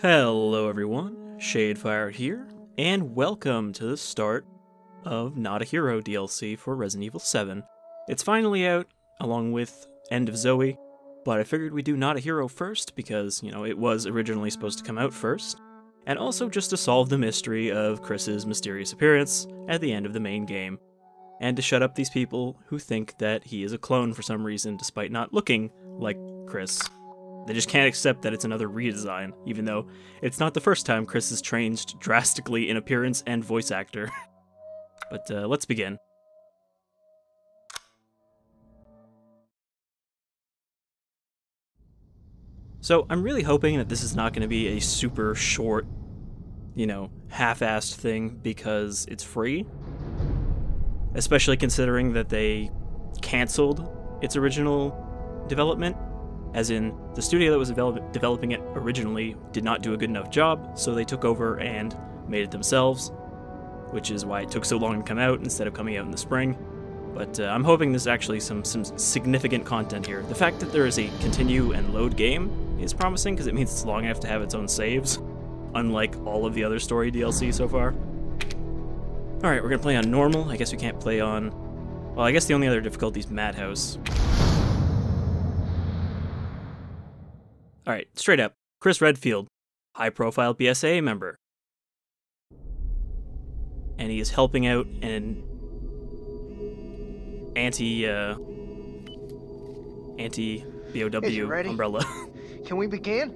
Hello everyone, Shadefyre here, and welcome to the start of Not a Hero DLC for Resident Evil 7. It's finally out, along with End of Zoe, but I figured we'd do Not a Hero first because, it was originally supposed to come out first, and also just to solve the mystery of Chris's mysterious appearance at the end of the main game, and to shut up these people who think that he is a clone for some reason despite not looking like Chris. They just can't accept that it's another redesign, even though it's not the first time Chris has changed drastically in appearance and voice actor. But let's begin. So I'm really hoping that this is not going to be a super short, half-assed thing because it's free. Especially considering that they canceled its original development. As in, the studio that was developing it originally did not do a good enough job, so they took over and made it themselves, which is why it took so long to come out instead of coming out in the spring. But I'm hoping there's actually some significant content here. The fact that there is a continue and load game is promising, because it means it's long enough to have its own saves, unlike all of the other story DLC so far. Alright, we're gonna play on normal. I guess we can't play on... Well, I guess the only other difficulty is Madhouse. Alright, straight up. Chris Redfield, high-profile BSAA member. And he is helping out an anti-BOW umbrella. Can we begin?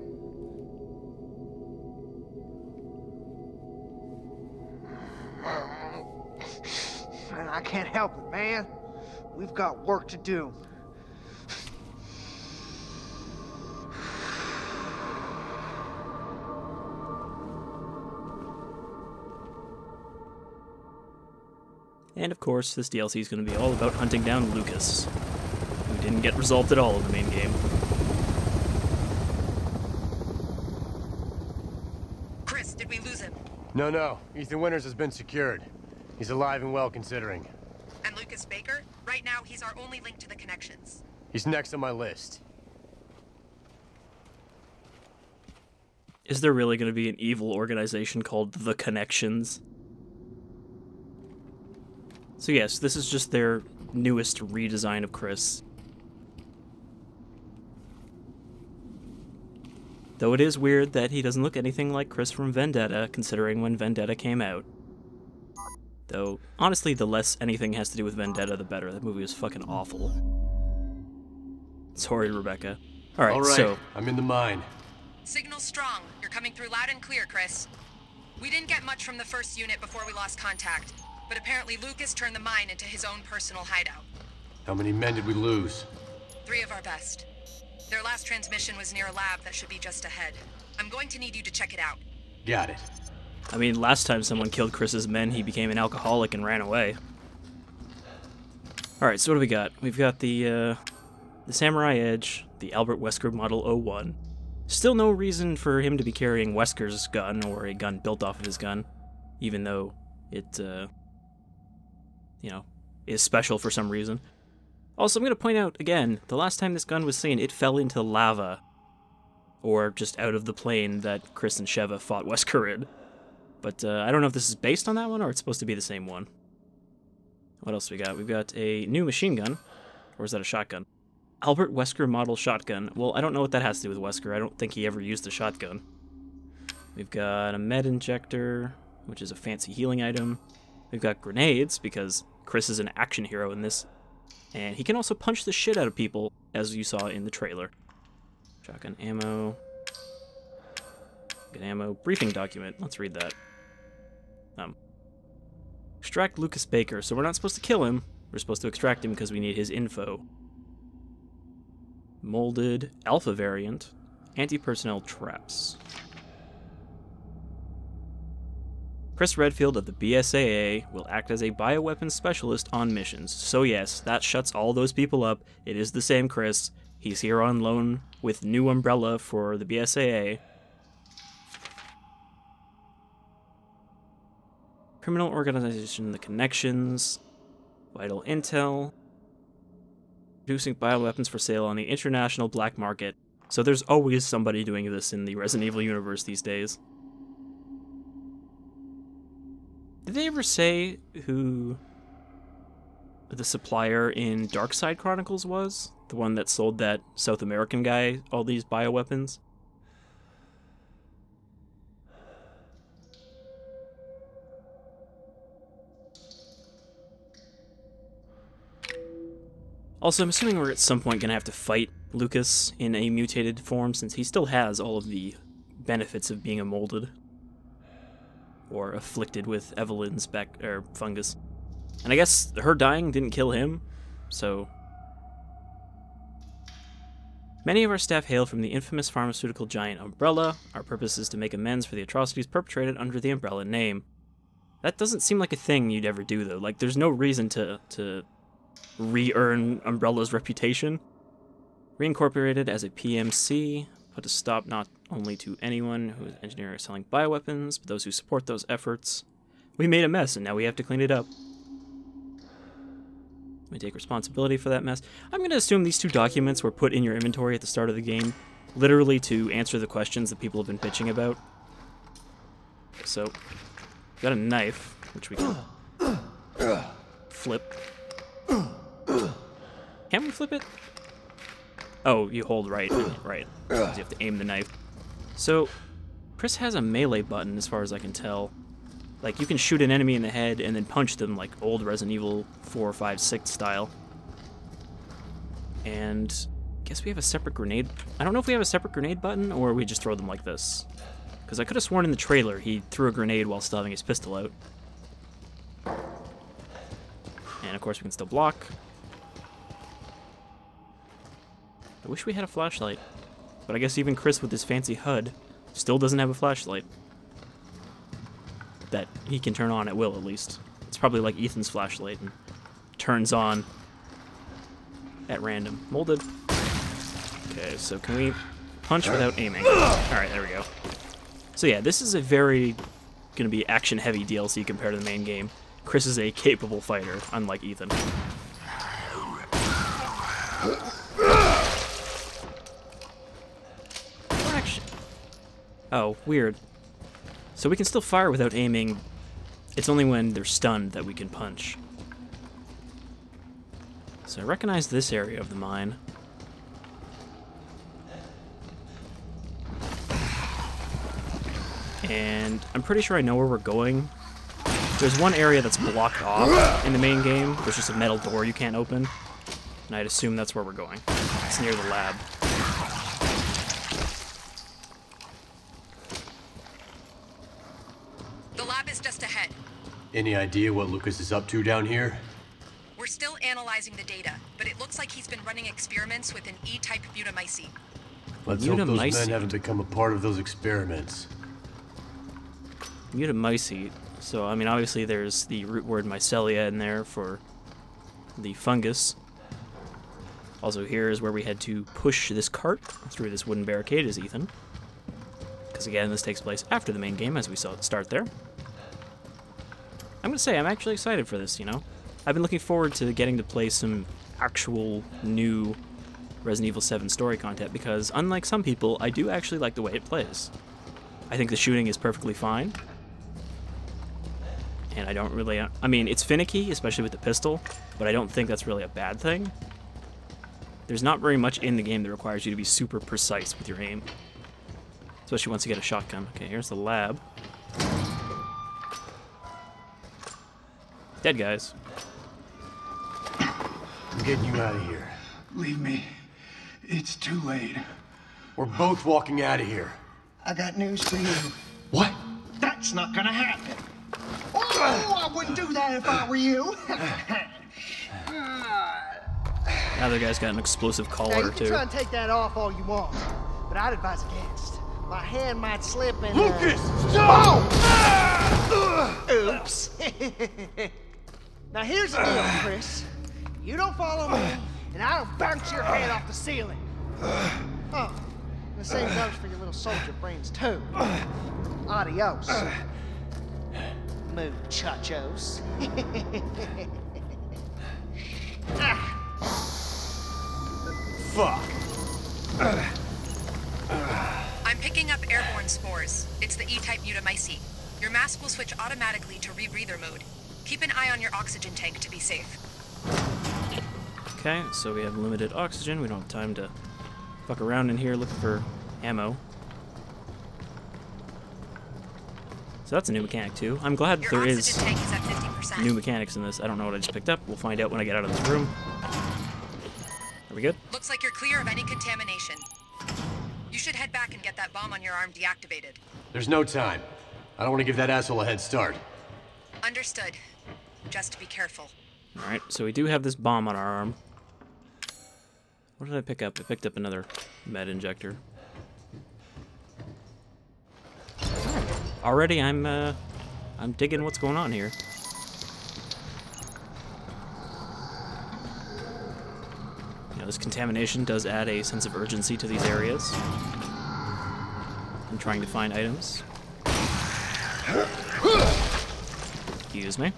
I can't help it, man. We've got work to do. And of course, this DLC is going to be all about hunting down Lucas, who didn't get resolved at all in the main game. Chris, did we lose him? No. Ethan Winters has been secured. He's alive and well, considering. And Lucas Baker? Right now, he's our only link to the connections. He's next on my list. Is there really going to be an evil organization called The Connections? So yes, this is just their newest redesign of Chris. Though it is weird that he doesn't look anything like Chris from Vendetta, considering when Vendetta came out. Though, honestly, the less anything has to do with Vendetta, the better. That movie was fucking awful. Sorry, Rebecca. Alright, so... I'm in the mine. Signal strong. You're coming through loud and clear, Chris. We didn't get much from the first unit before we lost contact. But apparently Lucas turned the mine into his own personal hideout. How many men did we lose? 3 of our best. Their last transmission was near a lab that should be just ahead. I'm going to need you to check it out. Got it. I mean, last time someone killed Chris's men, he became an alcoholic and ran away. Alright, so what do we got? We've got the Samurai Edge, the Albert Wesker Model 01. Still no reason for him to be carrying Wesker's gun, or a gun built off of his gun, even though it, is special for some reason. Also, I'm going to point out, again, the last time this gun was seen, it fell into lava. Or just out of the plane that Chris and Sheva fought Wesker in. But I don't know if this is based on that one, or it's supposed to be the same one. What else we got? We've got a new machine gun. Or is that a shotgun? Albert Wesker model shotgun. Well, I don't know what that has to do with Wesker. I don't think he ever used a shotgun. We've got a med injector, which is a fancy healing item. We've got grenades, because Chris is an action hero in this. And he can also punch the shit out of people, as you saw in the trailer. Shotgun ammo. Good ammo. Briefing document. Let's read that. Extract Lucas Baker. So we're not supposed to kill him. We're supposed to extract him because we need his info. Molded alpha variant. Anti-personnel traps. Chris Redfield of the BSAA will act as a bioweapons specialist on missions. So yes, that shuts all those people up. It is the same Chris. He's here on loan with new umbrella for the BSAA. Criminal organization, the connections. Vital intel. Producing bioweapons for sale on the international black market. So there's always somebody doing this in the Resident Evil universe these days. Did they ever say who the supplier in Darkside Chronicles was? The one that sold that South American guy all these bioweapons? Also, I'm assuming we're at some point going to have to fight Lucas in a mutated form, since he still has all of the benefits of being a molded. Or afflicted with Evelyn's fungus. And I guess her dying didn't kill him, so... Many of our staff hail from the infamous pharmaceutical giant Umbrella. Our purpose is to make amends for the atrocities perpetrated under the Umbrella name. That doesn't seem like a thing you'd ever do, though. Like, there's no reason to re-earn Umbrella's reputation. Reincorporated as a PMC, put a stop not only to anyone who is engineering or selling bioweapons, but those who support those efforts. We made a mess, and now we have to clean it up. We take responsibility for that mess. I'm going to assume these two documents were put in your inventory at the start of the game, literally to answer the questions that people have been bitching about. So, we got a knife, which we can flip. Can we flip it? Oh, you hold right. Right. You have to aim the knife. So, Chris has a melee button, as far as I can tell. Like, you can shoot an enemy in the head and then punch them like old Resident Evil 4, 5, 6 style. And I guess we have a separate grenade. I don't know if we have a separate grenade button or we just throw them like this. Because I could have sworn in the trailer he threw a grenade while still having his pistol out. And of course we can still block. I wish we had a flashlight. But I guess even Chris with his fancy HUD still doesn't have a flashlight. That he can turn on at will, at least. It's probably like Ethan's flashlight and turns on at random. Molded. Okay, so can we punch without aiming? Alright, there we go. So yeah, this is a very gonna be action-heavy DLC compared to the main game. Chris is a capable fighter, unlike Ethan. Oh, weird. So we can still fire without aiming. It's only when they're stunned that we can punch. So I recognize this area of the mine. And I'm pretty sure I know where we're going. There's one area that's blocked off in the main game. There's just a metal door you can't open. And I'd assume that's where we're going. It's near the lab. Just ahead. Any idea what Lucas is up to down here? We're still analyzing the data, but it looks like he's been running experiments with an E-type mutamycete. Let's hope those men haven't become a part of those experiments. Mutamycete. So, I mean, obviously there's the root word mycelia in there for the fungus. Also, here is where we had to push this cart through this wooden barricade as Ethan. Because, again, this takes place after the main game, as we saw it start there. I'm going to say, I'm actually excited for this, you know? I've been looking forward to getting to play some actual new Resident Evil 7 story content, because unlike some people, I do actually like the way it plays. I think the shooting is perfectly fine. And I don't really... I mean, it's finicky, especially with the pistol, but I don't think that's really a bad thing. There's not very much in the game that requires you to be super precise with your aim. Especially once you get a shotgun. Okay, here's the lab. Dead guys. I'm getting you out of here. Leave me. It's too late. We're both walking out of here. I got news for you. What? That's not gonna happen. Oh, I wouldn't do that if I were you. Now the guy's got an explosive Now, collar, you can too. try and take that off all you want, but I'd advise against. My hand might slip and... Lucas! Stop! Oh! Oops. Now here's the deal, Chris. You don't follow me, and I don't bounce your head off the ceiling. Oh, and the same goes for your little soldier brains, too. Adios. Muchachos. Fuck. I'm picking up airborne spores. It's the E-type mutamycete. Your mask will switch automatically to rebreather mode. Keep an eye on your oxygen tank to be safe. Okay, so we have limited oxygen. We don't have time to fuck around in here looking for ammo. So that's a new mechanic too. I'm glad Your there oxygen is tank is at 50%. new mechanics in this. I don't know what I just picked up. We'll find out when I get out of this room. Are we good? Looks like you're clear of any contamination. You should head back and get that bomb on your arm deactivated. There's no time. I don't want to give that asshole a head start. Understood. Just be careful. Alright, so we do have this bomb on our arm. What did I pick up? I picked up another med injector. Already I'm digging what's going on here. You know, this contamination does add a sense of urgency to these areas. I'm trying to find items. Excuse me.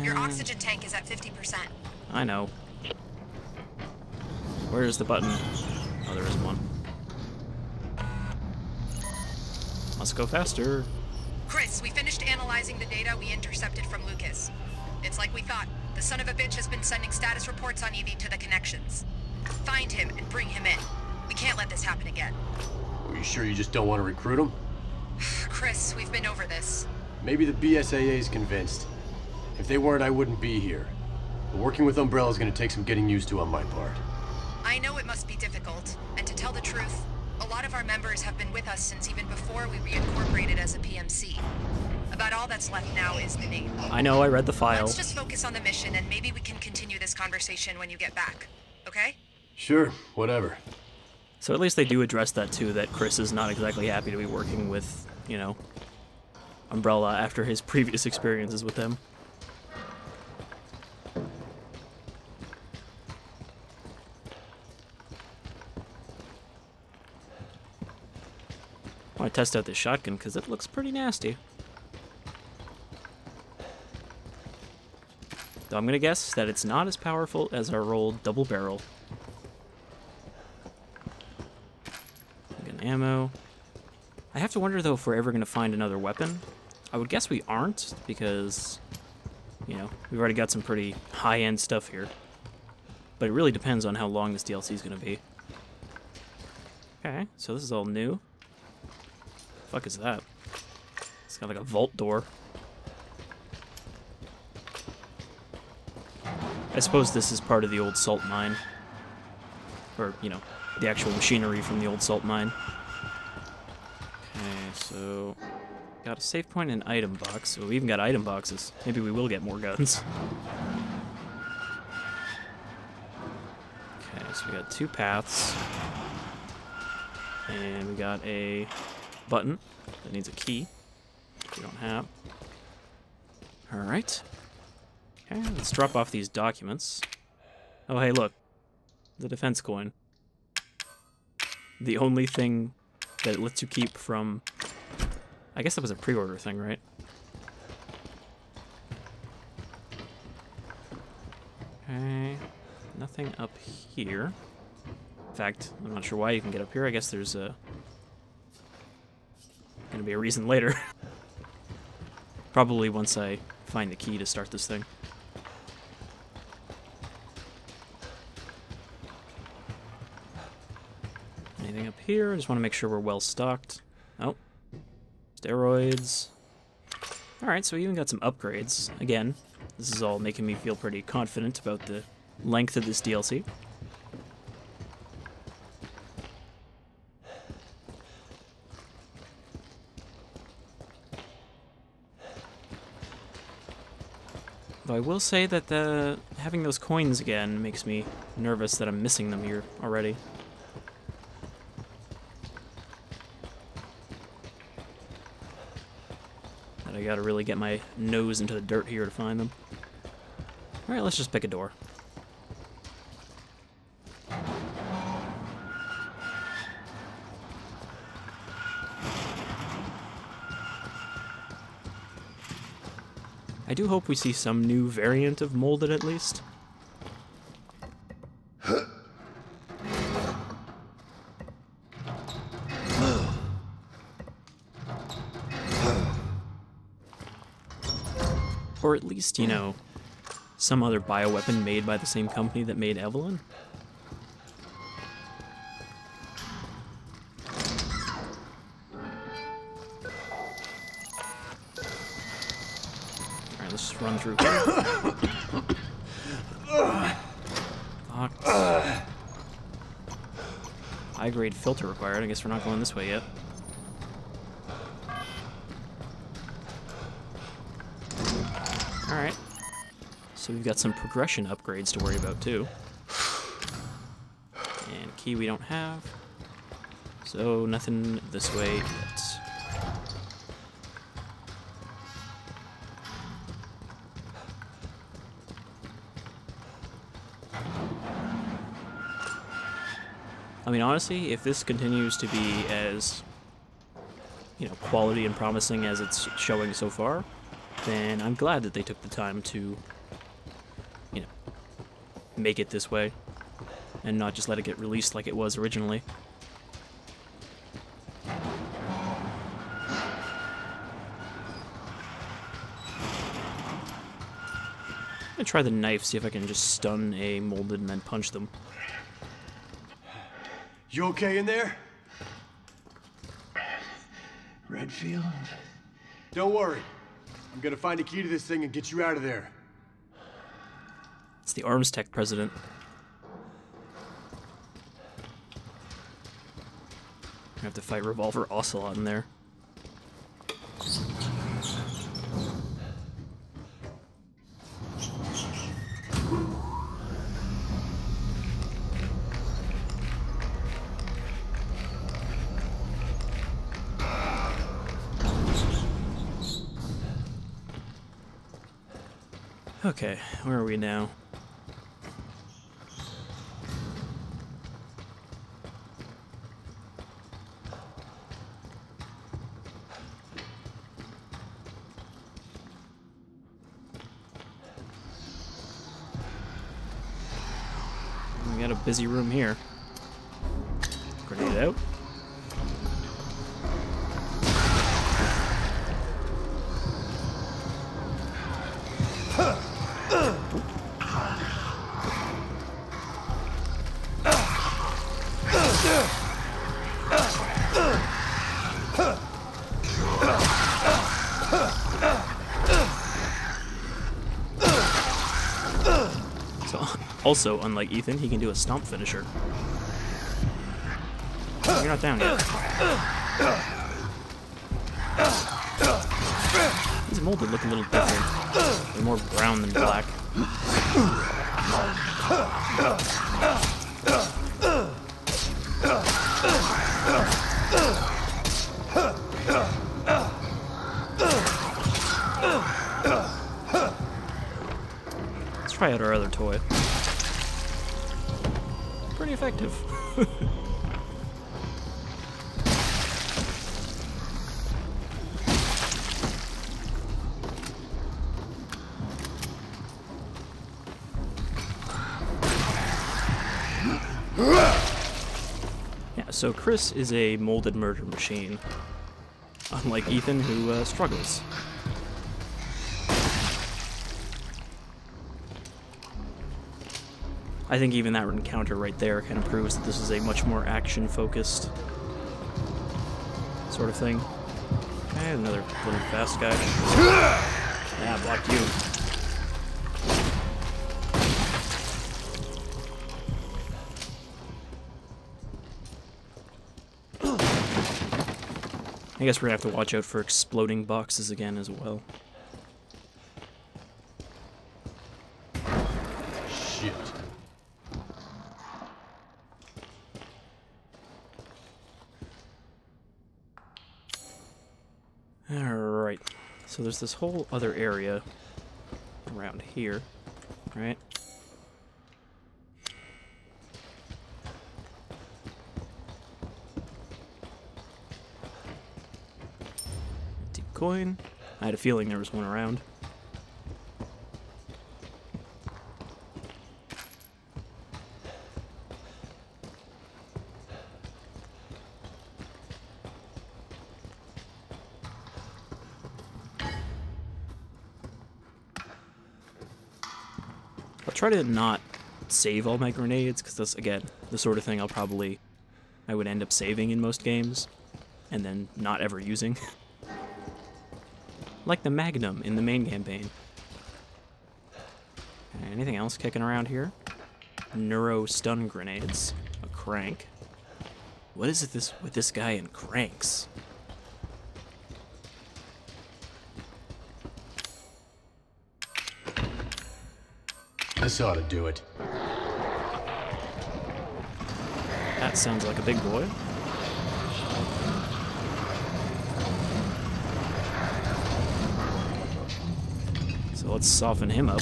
Your oxygen tank is at 50%. I know. Where's the button? Oh, there is one. Must go faster. Chris, we finished analyzing the data we intercepted from Lucas. It's like we thought. The son of a bitch has been sending status reports on Evie to the connections. Find him and bring him in. We can't let this happen again. Are you sure you just don't want to recruit him? Chris, we've been over this. Maybe the BSAA's convinced. If they weren't, I wouldn't be here. But working with Umbrella is going to take some getting used to on my part. I know it must be difficult, and to tell the truth, a lot of our members have been with us since even before we reincorporated as a PMC. About all that's left now is the name. I know, I read the file. Let's just focus on the mission, and maybe we can continue this conversation when you get back. Okay? Sure, whatever. So at least they do address that too, that Chris is not exactly happy to be working with, you know, Umbrella after his previous experiences with them. I want to test out this shotgun because it looks pretty nasty. Though I'm going to guess that it's not as powerful as our old double barrel. Again, ammo. I have to wonder though if we're ever going to find another weapon. I would guess we aren't because, you know, we've already got some pretty high-end stuff here. But it really depends on how long this DLC is going to be. Okay, so this is all new. Fuck is that? It's got like a vault door. I suppose this is part of the old salt mine. Or, you know, the actual machinery from the old salt mine. Okay, so... got a save point and item box. So we even got item boxes. Maybe we will get more guns. Okay, so we got 2 paths. And we got a button that needs a key. We don't have. Alright. Okay, let's drop off these documents. Oh, hey, look. The defense coin. The only thing that it lets you keep from... I guess that was a pre-order thing, right? Okay. Nothing up here. In fact, I'm not sure why you can get up here. I guess there's a... gonna be a reason later. Probably once I find the key to start this thing. Anything up here? I just want to make sure we're well stocked. Oh. Steroids. Alright, so we even got some upgrades. Again, this is all making me feel pretty confident about the length of this DLC. Though I will say that having those coins again makes me nervous that I'm missing them here already. That I gotta really get my nose into the dirt here to find them. Alright, let's just pick a door. I do hope we see some new variant of Molded at least. Or at least, you know, some other bioweapon made by the same company that made Evelyn. Alright, let's just run through here. Fuck. High-grade filter required. I guess we're not going this way yet. Alright. So we've got some progression upgrades to worry about, too. And key we don't have. So nothing this way yet. I mean, honestly, if this continues to be as, you know, quality and promising as it's showing so far, then I'm glad that they took the time to, you know, make it this way and not just let it get released like it was originally. I'm gonna try the knife, see if I can just stun a molded and then punch them. You okay in there? Redfield? Don't worry. I'm gonna find a key to this thing and get you out of there. It's the Arms Tech president. I have to fight Revolver Ocelot in there. Okay, where are we now? We got a busy room here. Grenade out. So, also, unlike Ethan, he can do a stomp finisher. You're not down yet. These molded look a little different. They're more brown than black. Let's try out our other toy. Pretty effective. Yeah, so Chris is a molded murder machine, unlike Ethan, who struggles. I think even that encounter right there kind of proves that this is a much more action-focused sort of thing. Okay, another little fast guy. Yeah, blocked you. I guess we're gonna have to watch out for exploding boxes again as well. Shit. Alright, so there's this whole other area around here, right? Deep coin. I had a feeling there was one around. try to not save all my grenades, because that's, again, the sort of thing I would end up saving in most games, and then not ever using. Like the Magnum in the main campaign. Anything else kicking around here? Neuro stun grenades. A crank. What is it with this guy and cranks? This ought to do it. That sounds like a big boy. So let's soften him up.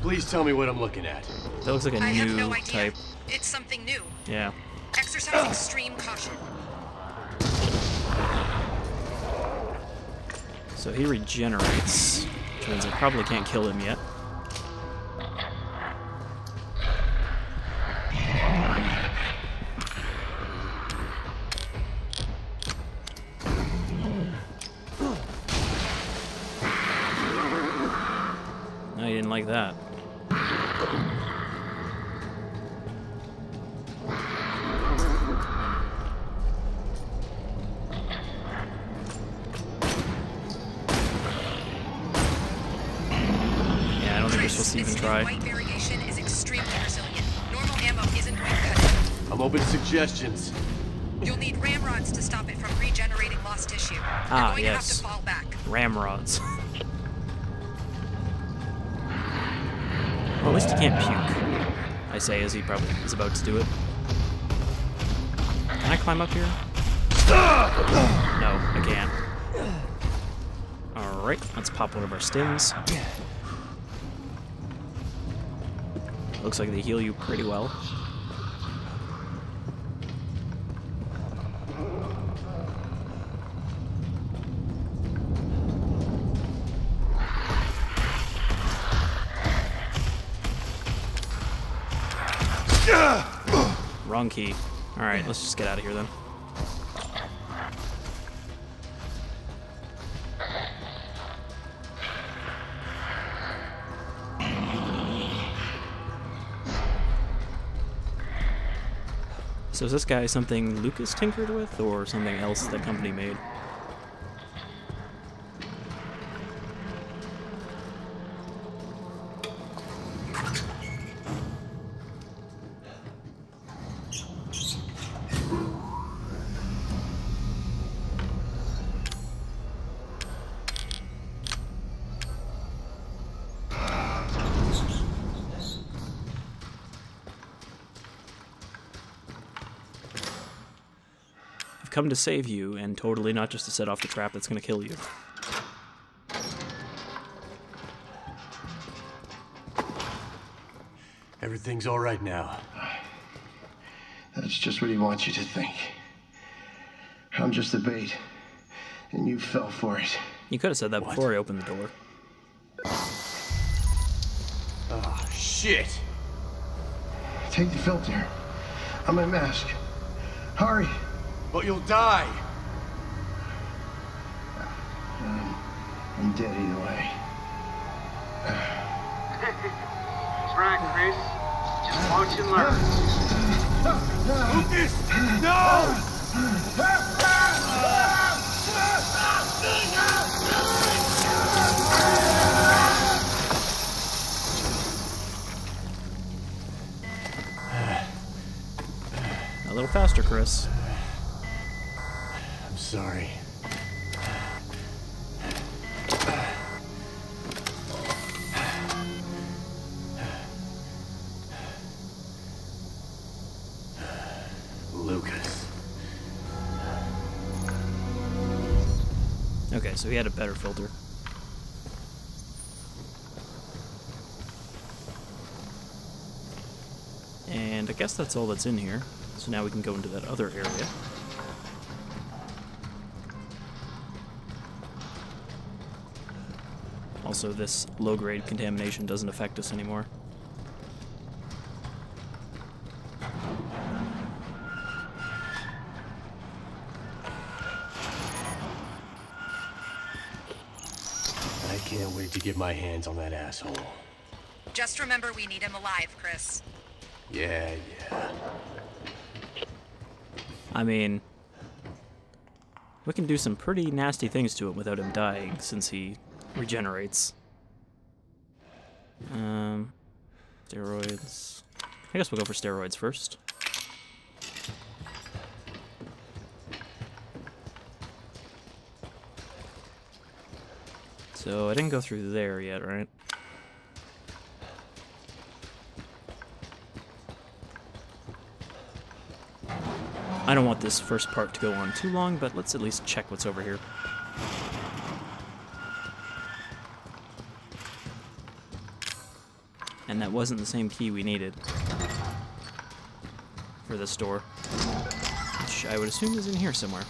Please tell me what I'm looking at. That looks like a I have new no idea. type. It's something new. Yeah. Exercise extreme caution. So he regenerates, which means I probably can't kill him yet. No, he didn't like that. Supposed to even try. White variation is extremely resilient. Normal ammo isn't going to cut it. I'm open to suggestions. You'll need ramrods to stop it from regenerating lost tissue. You're going to have to fall back. Ramrods. Well, at least he can't puke. I say as he probably is about to do it. Can I climb up here? No, I can't. Alright, let's pop one of our stims. Looks like they heal you pretty well. Wrong key. Alright, let's just get out of here then. So is this guy something Lucas tinkered with, or something else the company made? Come to save you, and totally not just to set off the trap that's going to kill you. Everything's all right now. That's just what he wants you to think. I'm just the bait, and you fell for it. You could have said that before I opened the door. Oh, shit! Take the filter. On my mask. Hurry! But you'll die! I'm dead either way. Right, Chris. Just watch and learn. Lucas! No! A little faster, Chris. I'm sorry. Lucas. Okay, so he had a better filter. And I guess that's all that's in here. So now we can go into that other area. Also, this low-grade contamination doesn't affect us anymore. I can't get my hands on that asshole. Just remember we need him alive, Chris. Yeah. I mean, we can do some pretty nasty things to him without him dying, since he regenerates. Steroids. I guess we'll go for steroids first. So I didn't go through there yet, right? I don't want this first part to go on too long, but let's at least check what's over here. And that wasn't the same key we needed for the store, which I would assume is in here somewhere.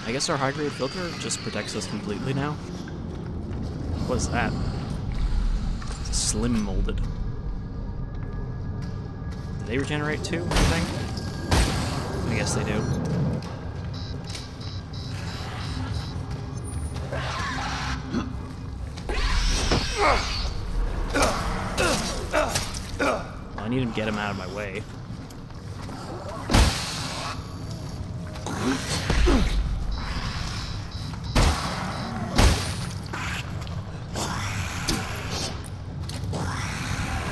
I guess our high-grade filter just protects us completely now. What is that? It's slim molded. Do they regenerate too, I think? I guess they do. Well, I need to get him out of my way.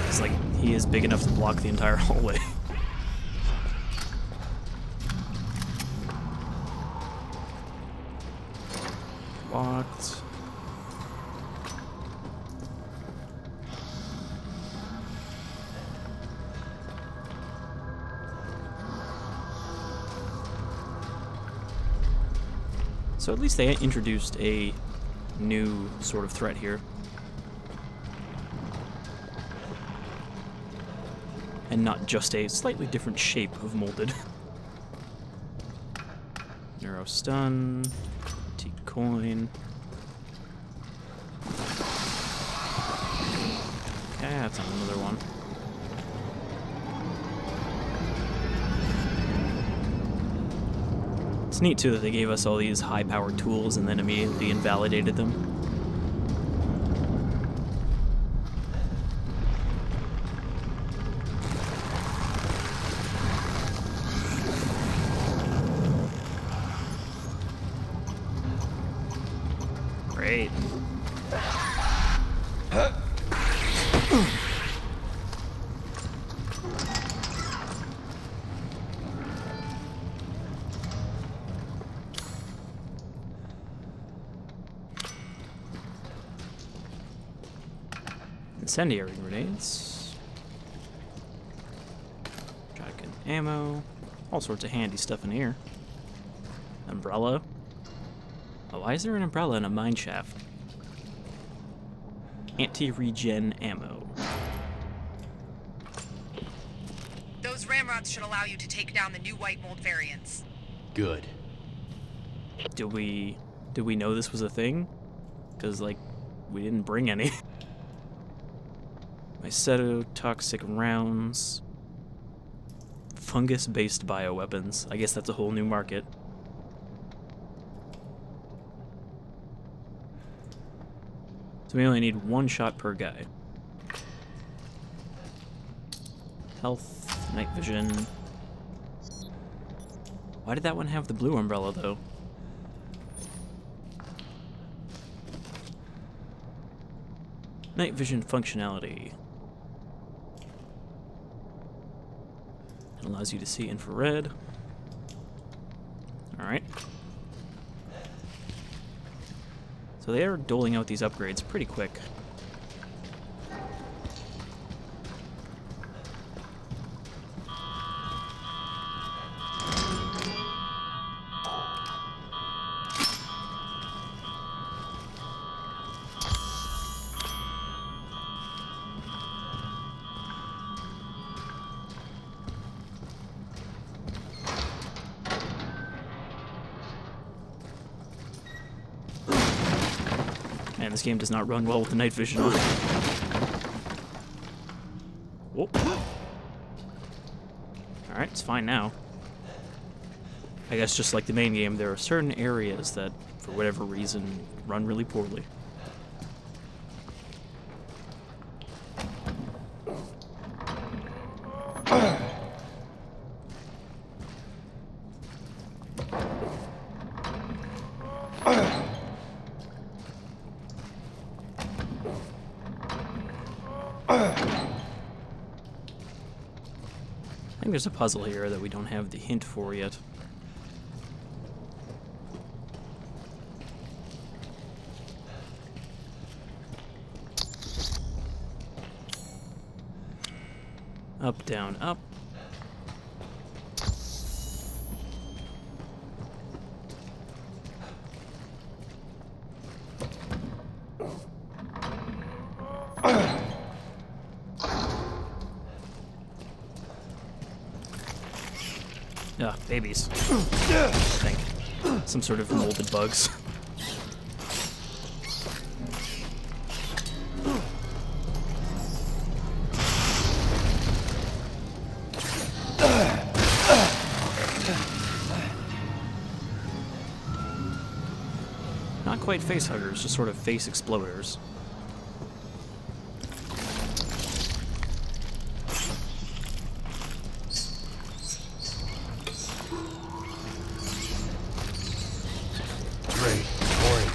It's like he is big enough to block the entire hallway. Locked. So at least they introduced a new sort of threat here. And not just a slightly different shape of molded. Neuro stun. Coin. Okay, that's another one. It's neat too that they gave us all these high-powered tools and then immediately invalidated them. Great. Incendiary grenades. Shotgun ammo. All sorts of handy stuff in here. Umbrella. Oh, why is there an umbrella in a mine shaft? Anti-regen ammo. Those ramrods should allow you to take down the new white mold variants. Good. Did we know this was a thing? Because, like, we didn't bring any. Mycetotoxic rounds. Fungus-based bioweapons. I guess that's a whole new market. So we only need one shot per guy. Health, night vision. Why did that one have the blue umbrella, though? Night vision functionality. It allows you to see infrared. Alright. So they are doling out these upgrades pretty quick. Man, this game does not run well with the night vision on. Whoop. It's fine now. I guess just like the main game, there are certain areas that, for whatever reason, run really poorly. I think there's a puzzle here that we don't have the hint for yet. Up, down, up. Ah, babies. I think. Some sort of molded bugs. Not quite face huggers, just sort of face exploders. Great. Boring.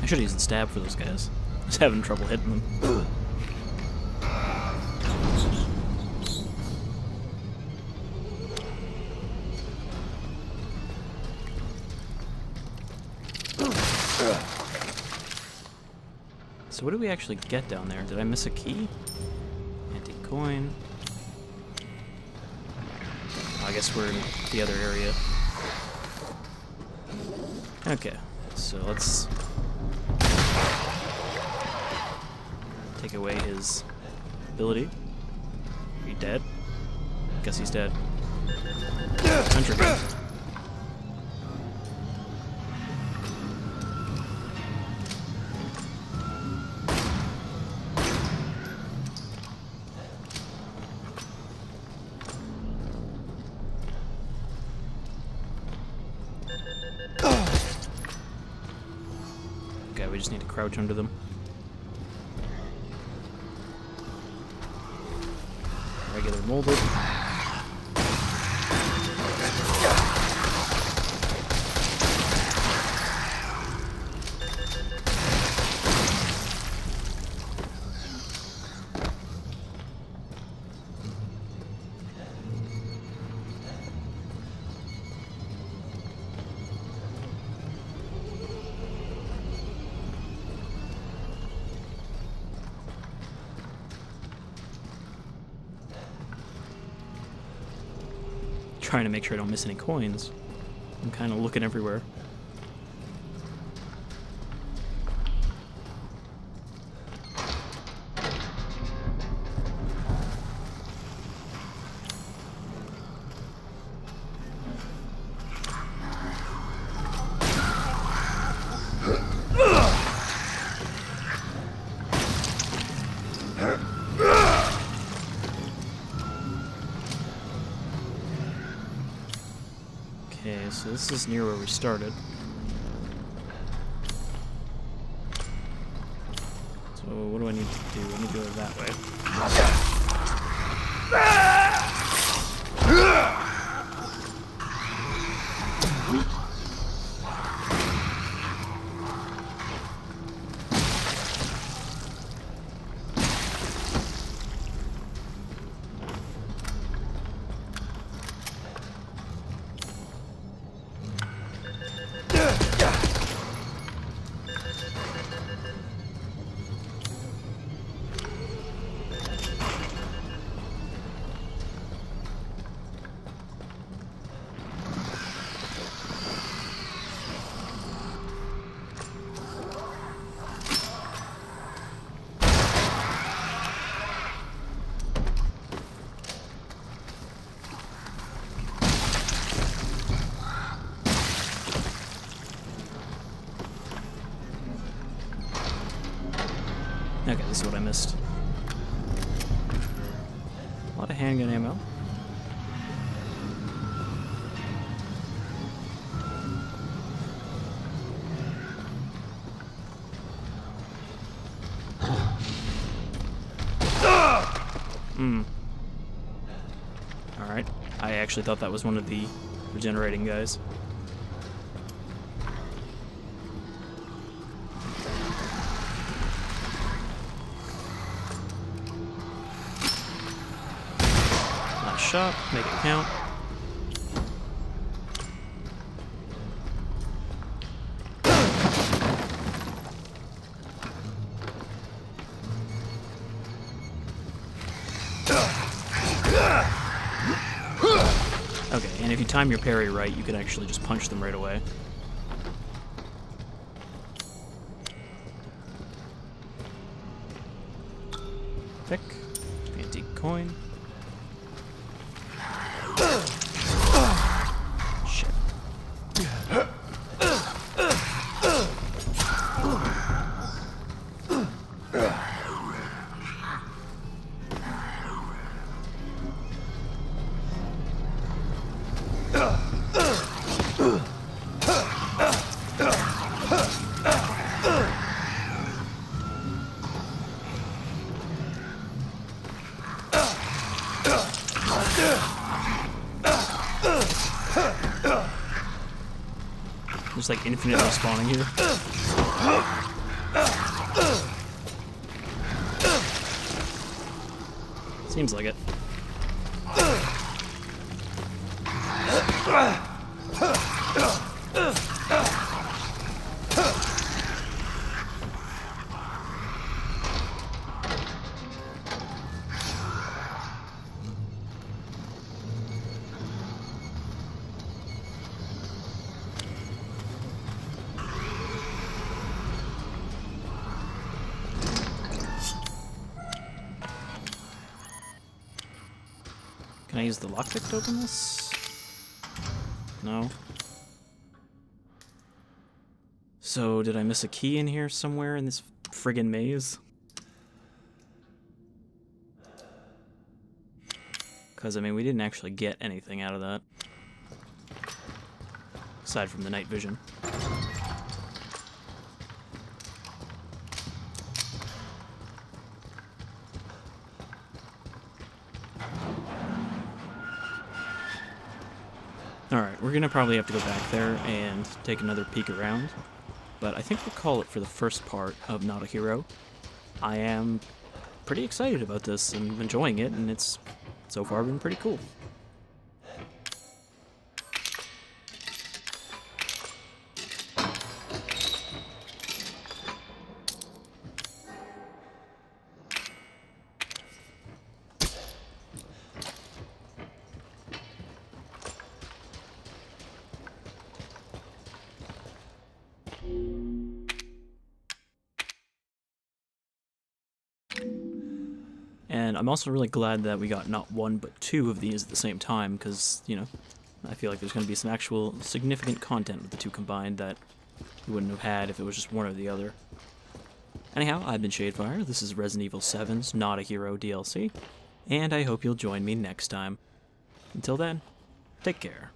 I should have used stab for those guys. I was having trouble hitting them. So what do we actually get down there? Did I miss a key? Antique coin. Oh, I guess we're in the other area. Okay, so let's take away his ability. Are you dead? Guess he's dead. Hunter gun. Okay, we just need to crouch under them. Regular molded. Trying to make sure I don't miss any coins. I'm kind of looking everywhere. Okay, so this is near where we started. So what do I need to do? I need to go that way. this is what I missed. A lot of handgun ammo. Alright. I actually thought that was one of the regenerating guys. Last shot, make it count. Okay, and if you time your parry right, you can actually just punch them right away. Pick. Antique coin. Shit. There's like infinite respawning here. Seems like it. Can I use the lockpick to open this? No. So, did I miss a key in here somewhere in this friggin' maze? Because, I mean, we didn't actually get anything out of that. Aside from the night vision. Alright, we're gonna probably have to go back there and take another peek around. But I think we'll call it for the first part of Not a Hero. I am pretty excited about this and enjoying it, and it's so far been pretty cool. And I'm also really glad that we got not one but two of these at the same time, because, you know, I feel like there's going to be some actual significant content with the two combined that you wouldn't have had if it was just one or the other. Anyhow, I've been Shadefyre, this is Resident Evil 7's Not a Hero DLC, and I hope you'll join me next time. Until then, take care.